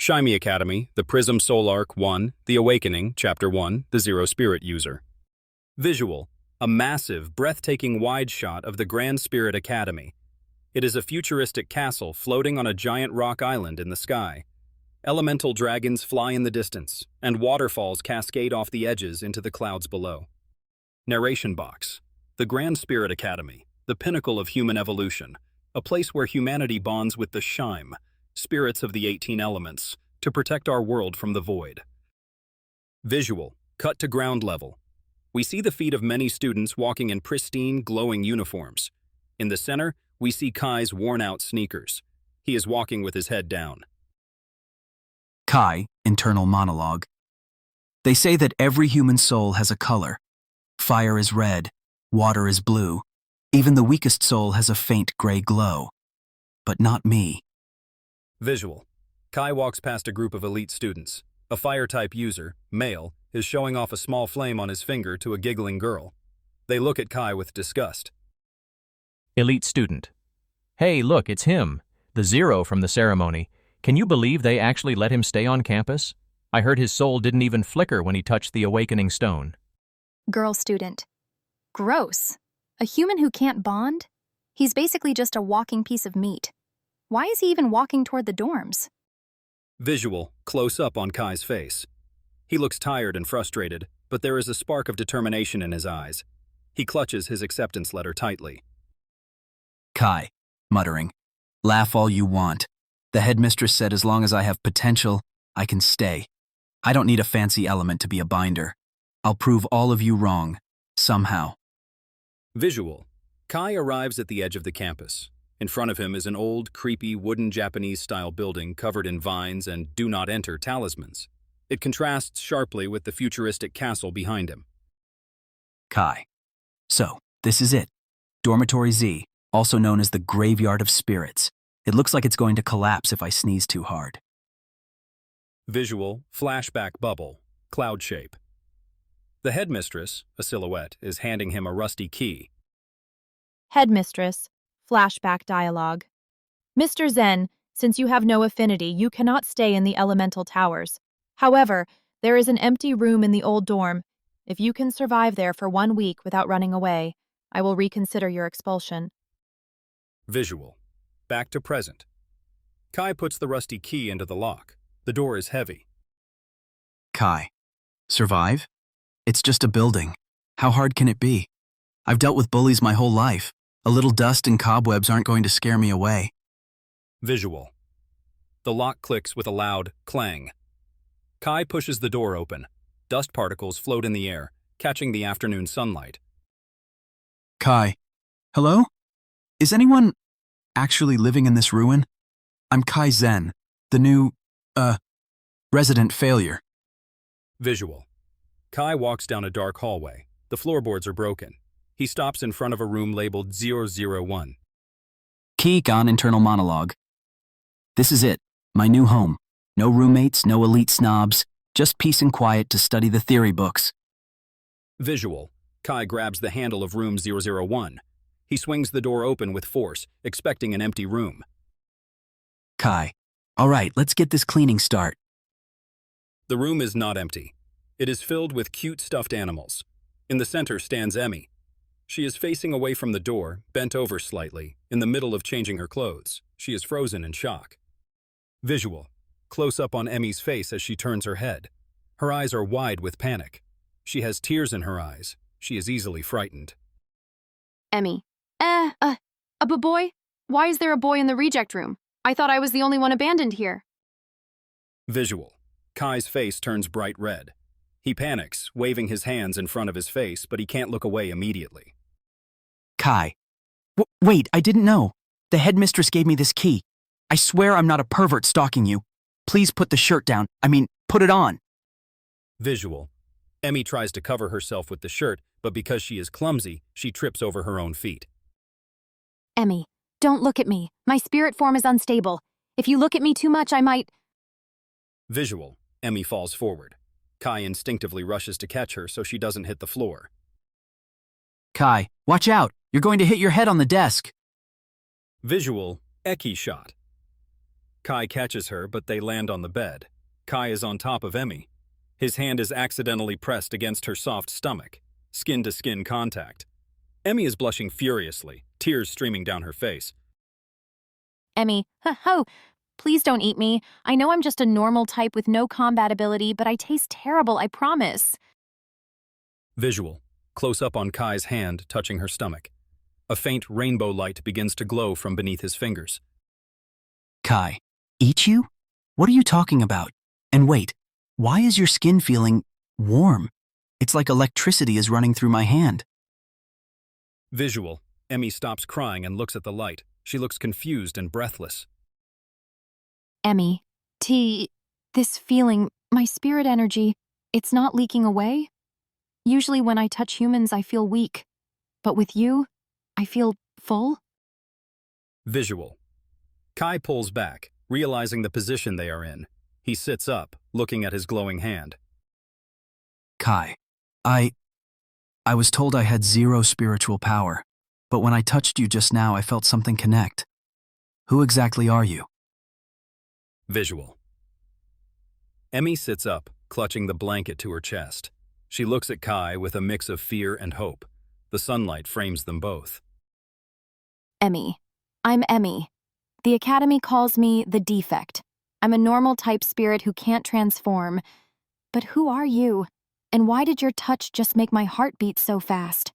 Shime Academy, the Prism Soul Arc 1, The Awakening, Chapter 1, The Zero Spirit User. Visual, a massive, breathtaking wide shot of the Grand Spirit Academy. It is a futuristic castle floating on a giant rock island in the sky. Elemental dragons fly in the distance, and waterfalls cascade off the edges into the clouds below. Narration box. The Grand Spirit Academy, the pinnacle of human evolution, a place where humanity bonds with the Shime, spirits of the 18 elements, to protect our world from the void. Visual, cut to ground level. We see the feet of many students walking in pristine, glowing uniforms. In the center, we see Kai's worn-out sneakers. He is walking with his head down. Kai, internal monologue. They say that every human soul has a color. Fire is red, water is blue. Even the weakest soul has a faint gray glow. But not me. Visual. Kai walks past a group of elite students. A fire-type user, male, is showing off a small flame on his finger to a giggling girl. They look at Kai with disgust. Elite student. Hey, look, it's him, the Zero from the ceremony. Can you believe they actually let him stay on campus? I heard his soul didn't even flicker when he touched the awakening stone. Girl student. Gross. A human who can't bond? He's basically just a walking piece of meat. Why is he even walking toward the dorms? Visual, close up on Kai's face. He looks tired and frustrated, but there is a spark of determination in his eyes. He clutches his acceptance letter tightly. Kai, muttering. Laugh all you want. The headmistress said as long as I have potential, I can stay. I don't need a fancy element to be a binder. I'll prove all of you wrong, somehow. Visual. Kai arrives at the edge of the campus. In front of him is an old, creepy, wooden Japanese-style building covered in vines and do not enter talismans. It contrasts sharply with the futuristic castle behind him. Kai. So, this is it. Dormitory Z, also known as the Graveyard of Spirits. It looks like it's going to collapse if I sneeze too hard. Visual, flashback bubble, cloud shape. The headmistress, a silhouette, is handing him a rusty key. Headmistress, flashback dialogue. Mr. Zen, since you have no affinity, you cannot stay in the elemental towers. However, there is an empty room in the old dorm. If you can survive there for 1 week without running away, I will reconsider your expulsion. Visual. Back to present. Kai puts the rusty key into the lock. The door is heavy. Kai. Survive? It's just a building. How hard can it be? I've dealt with bullies my whole life. A little dust and cobwebs aren't going to scare me away. Visual. The lock clicks with a loud clang. Kai pushes the door open. Dust particles float in the air, catching the afternoon sunlight. Kai. Hello? Is anyone actually living in this ruin? I'm Kai Zen, the new, resident failure. Visual. Kai walks down a dark hallway. The floorboards are broken. He stops in front of a room labeled 001. Key gone internal monologue. This is it, my new home. No roommates, no elite snobs, just peace and quiet to study the theory books. Visual. Kai grabs the handle of room 001. He swings the door open with force, expecting an empty room. Kai. All right, let's get this cleaning start. The room is not empty. It is filled with cute stuffed animals. In the center stands Emmy. She is facing away from the door, bent over slightly, in the middle of changing her clothes. She is frozen in shock. Visual. Close up on Emmy's face as she turns her head. Her eyes are wide with panic. She has tears in her eyes. She is easily frightened. Emmy. A boy? Why is there a boy in the reject room? I thought I was the only one abandoned here. Visual. Kai's face turns bright red. He panics, waving his hands in front of his face, but he can't look away immediately. Kai. Wait, I didn't know. The headmistress gave me this key. I swear I'm not a pervert stalking you. Please put the shirt down. Put it on. Visual. Emmy tries to cover herself with the shirt, but because she is clumsy, she trips over her own feet. Emmy, don't look at me. My spirit form is unstable. If you look at me too much, I might... Visual. Emmy falls forward. Kai instinctively rushes to catch her so she doesn't hit the floor. Kai, watch out. You're going to hit your head on the desk. Visual. Eki shot. Kai catches her, but they land on the bed. Kai is on top of Emmy. His hand is accidentally pressed against her soft stomach. Skin-to-skin contact. Emmy is blushing furiously, tears streaming down her face. Emmy, ho, please don't eat me. I know I'm just a normal type with no combat ability, but I taste terrible, I promise. Visual. Close up on Kai's hand touching her stomach. A faint rainbow light begins to glow from beneath his fingers. Kai, eat you? What are you talking about? And wait, why is your skin feeling warm? It's like electricity is running through my hand. Visual. Emmy stops crying and looks at the light. She looks confused and breathless. Emmy, this feeling, my spirit energy, it's not leaking away? Usually when I touch humans, I feel weak. But with you, I feel full? Visual. Kai pulls back, realizing the position they are in. He sits up, looking at his glowing hand. Kai, I was told I had 0 spiritual power, but when I touched you just now, I felt something connect. Who exactly are you? Visual. Emmy sits up, clutching the blanket to her chest. She looks at Kai with a mix of fear and hope. The sunlight frames them both. Emmy. I'm Emmy. The Academy calls me the Defect. I'm a normal type spirit who can't transform. But who are you? And why did your touch just make my heart beat so fast?